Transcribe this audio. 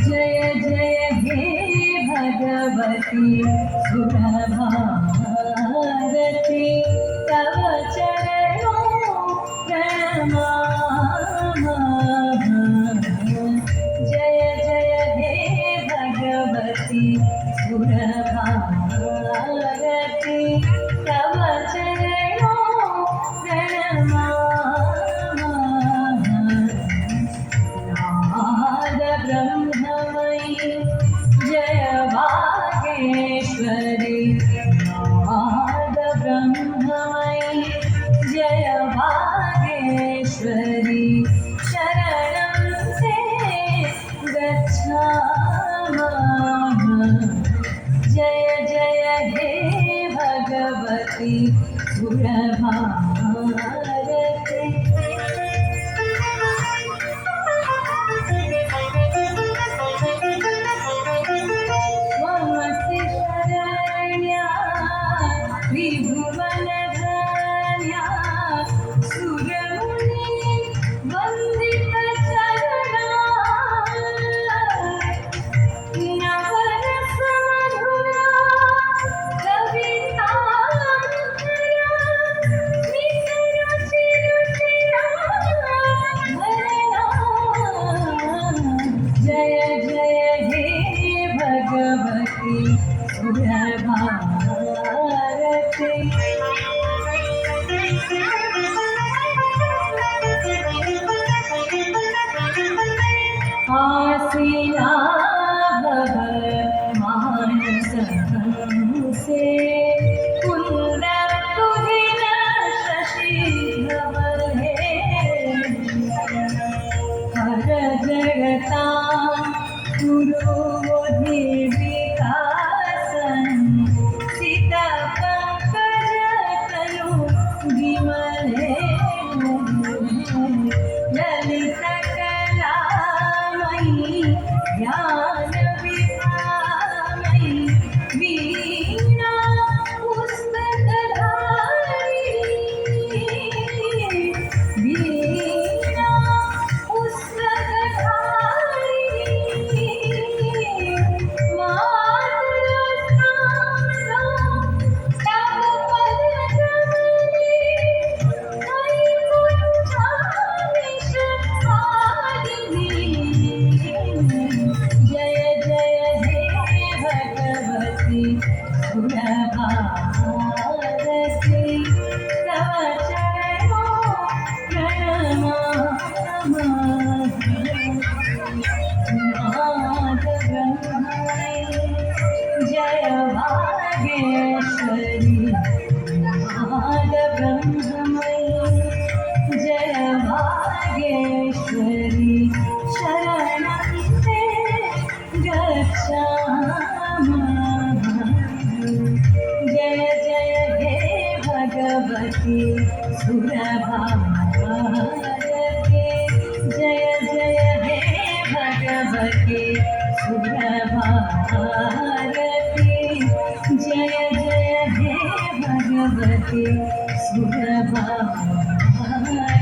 जय जय हे भगवती सुरभारती तव चरणों प्रणाम। जय जय हे भगवती सुरभारती तव चरणों प्रणाम। नाद ब्रह्ममयी जय वागेश्वरी, नाद ब्रह्ममयी जय वागेश्वरी, शरणं ते गच्छामः। जय जय हे भगवती सुरभारती। त्वमसि शरण्या त्रिभुवनधन्या सुरमुनि वन्दितचरणा, नवरसमधुरा कवितामधुरा निखिलचिरुचिरा भरणा। जय जय हे भगवती सुरभारती। आसीना भव मानसहंसे, कुन्दकुहिन शशिधवले, हर जगतां पुरोधिविकासन्, सितपङ्कजतनु विमले, ललितकलामयी ज्ञानविभामयी वीणा पुस्तकधारिणी, वीणा पुस्तकधारिणी, मातुलस्थानं तव पदकमले, वैकुण्ठानि शतादिनी। जय जय हे भगवती सुरभारती तव चरणों प्रणमामः। नाद ब्रह्ममयी जय वागेश्वरी, नाद ब्रह्ममयी जय वागेश्वरी, शरणं ते गच्छामः। जय जय हे भगवती सुरभारती। जय जय हे भगवती सुरभारती। जय जय हे भगवती सुरभारती।